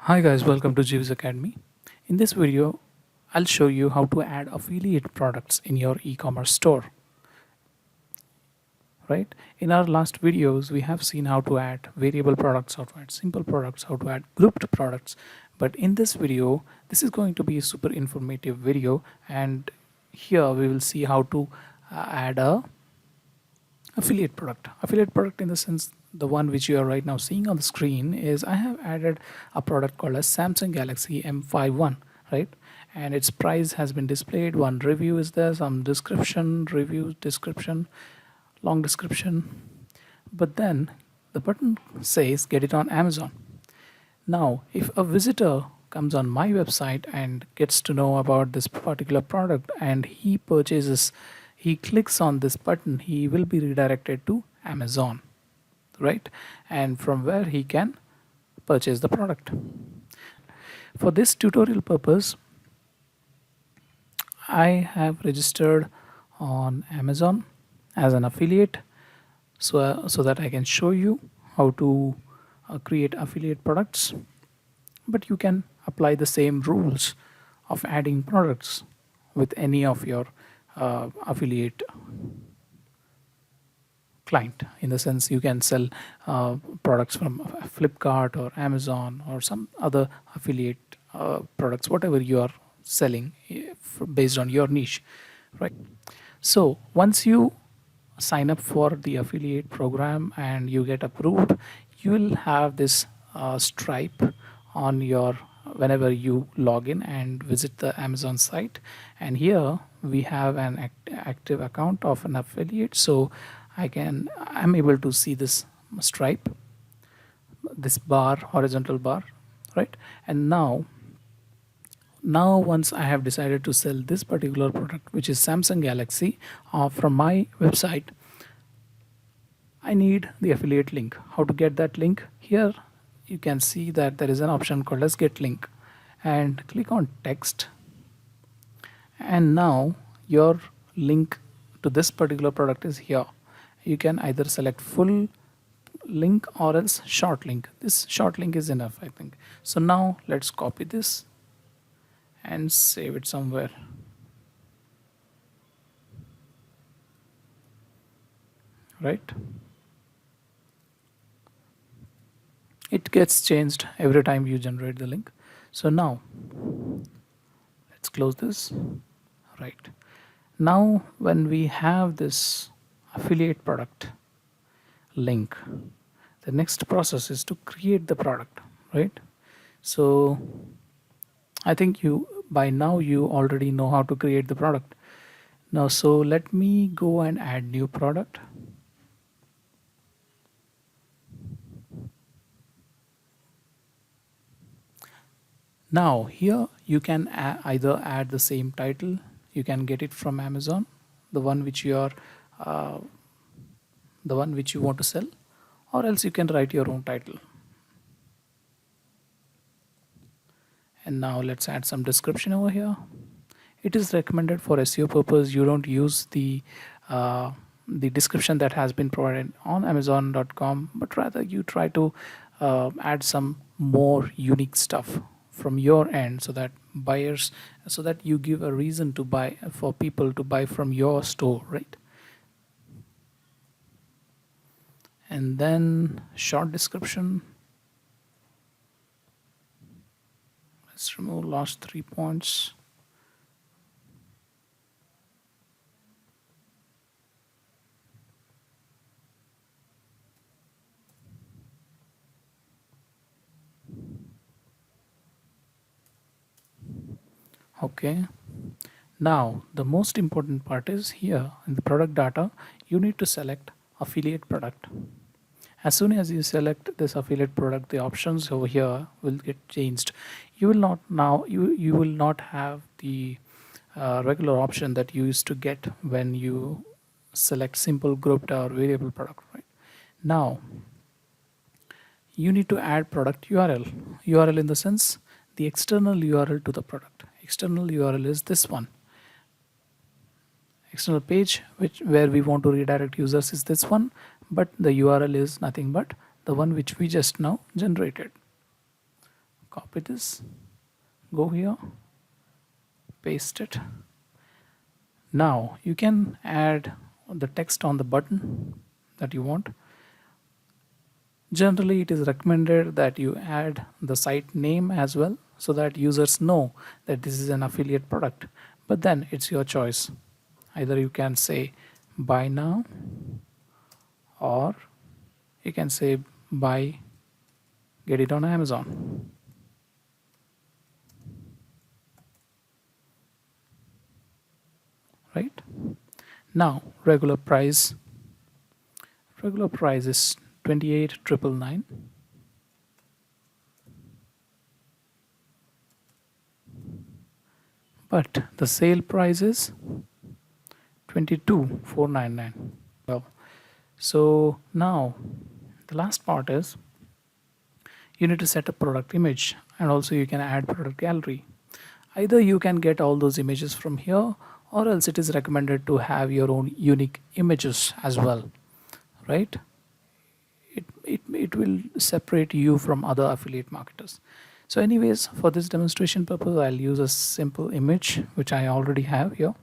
Hi guys, welcome to Jeeves Academy. In this video, I'll show you how to add affiliate products in your e-commerce store. Right? In our last videos, we have seen how to add variable products, how to add simple products, how to add grouped products. But in this video, this is going to be a super informative video, and here we will see how to add a affiliate product in the sense the one which you are right now seeing on the screen is I have added a product called as Samsung Galaxy M51, right? And its price has been displayed. One review is there, some description, review description, long description, but then the button says get it on Amazon. Now if a visitor comes on my website and gets to know about this particular product and he clicks on this button, he will be redirected to Amazon, right? And from where he can purchase the product. For this tutorial purpose, I have registered on Amazon as an affiliate, so that I can show you how to create affiliate products. But you can apply the same rules of adding products with any of your affiliate client. In the sense, you can sell products from Flipkart or Amazon or some other affiliate products, whatever you are selling based on your niche, right? So once you sign up for the affiliate program and you get approved, you will have this stripe on your whenever you log in and visit the Amazon site. And here we have an active account of an affiliate, so I'm able to see this stripe, this bar, horizontal bar, right? And now once I have decided to sell this particular product, which is Samsung Galaxy, from my website, I need the affiliate link. How to get that link? Here you can see that there is an option called as get link, and click on text, and now your link to this particular product is here. You can either select full link or else short link. This short link is enough, I think. So now let's copy this and save it somewhere. Right? It gets changed every time you generate the link. So now let's close this. Right. Now when we have this affiliate product link, the next process is to create the product, right? So I think by now you already know how to create the product. Now so let me go and add new product. Now here you can either add the same title, you can get it from Amazon, the one which you want to sell, or else you can write your own title. And now let's add some description over here. It is recommended for SEO purpose you don't use the description that has been provided on Amazon.com, but rather you try to add some more unique stuff from your end, so that you give a reason to buy, for people to buy from your store, right? And then short description. Let's remove last 3 points. Okay, now the most important part is here in the product data. You need to select affiliate product. As soon as you select this affiliate product, the options over here will get changed. You will not have the regular option that you used to get when you select simple grouped or variable product, right? Now you need to add product URL in the sense the external URL to the product. External URL is this one. External page where we want to redirect users is this one, but the URL is nothing but the one which we just now generated. copy this, go here, paste it. Now you can add the text on the button that you want. Generally, it is recommended that you add the site name as well so that users know that this is an affiliate product. But then it's your choice. Either you can say buy now, or you can say buy, get it on Amazon. Right? Now, regular price is 28,999. But the sale price is 22,499. Well, so now the last part is you need to set a product image, and also you can add product gallery. Either you can get all those images from here, or else it is recommended to have your own unique images as well, right? It will separate you from other affiliate marketers. So anyways, for this demonstration purpose, I'll use a simple image which I already have here.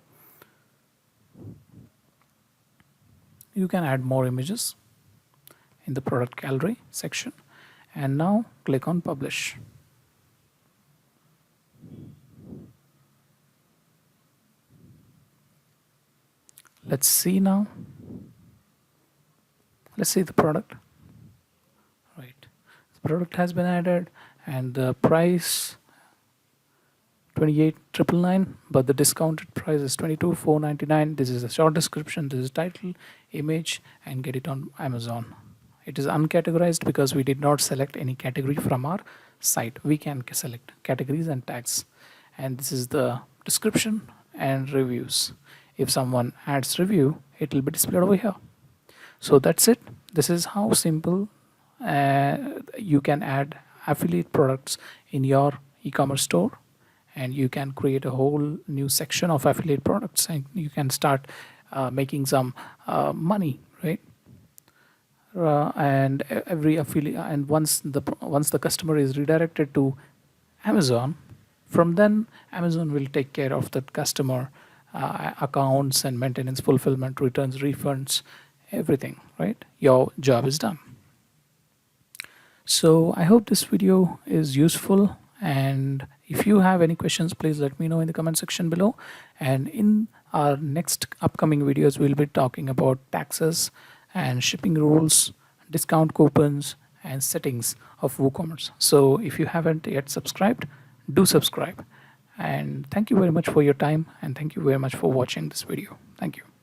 You can add more images in the product gallery section, and now click on publish. Let's see now. Let's see the product. Right, the product has been added, and the price 28,999, but the discounted price is 22,499. This is a short description, this is title, image, and get it on Amazon. It is uncategorized because we did not select any category from our site. We can select categories and tags, and this is the description and reviews. If someone adds review, it will be displayed over here. So that's it. This is how simple you can add affiliate products in your e-commerce store, and you can create a whole new section of affiliate products, and you can start making some money, right? And every affiliate, and once the customer is redirected to Amazon, from then Amazon will take care of that customer accounts and maintenance, fulfillment, returns, refunds, everything, right? Your job is done. So I hope this video is useful, and if you have any questions, please let me know in the comment section below. And in our next upcoming videos, we'll be talking about taxes and shipping rules, discount coupons, and settings of WooCommerce. So if you haven't yet subscribed, do subscribe. And thank you very much for your time, and thank you very much for watching this video. Thank you.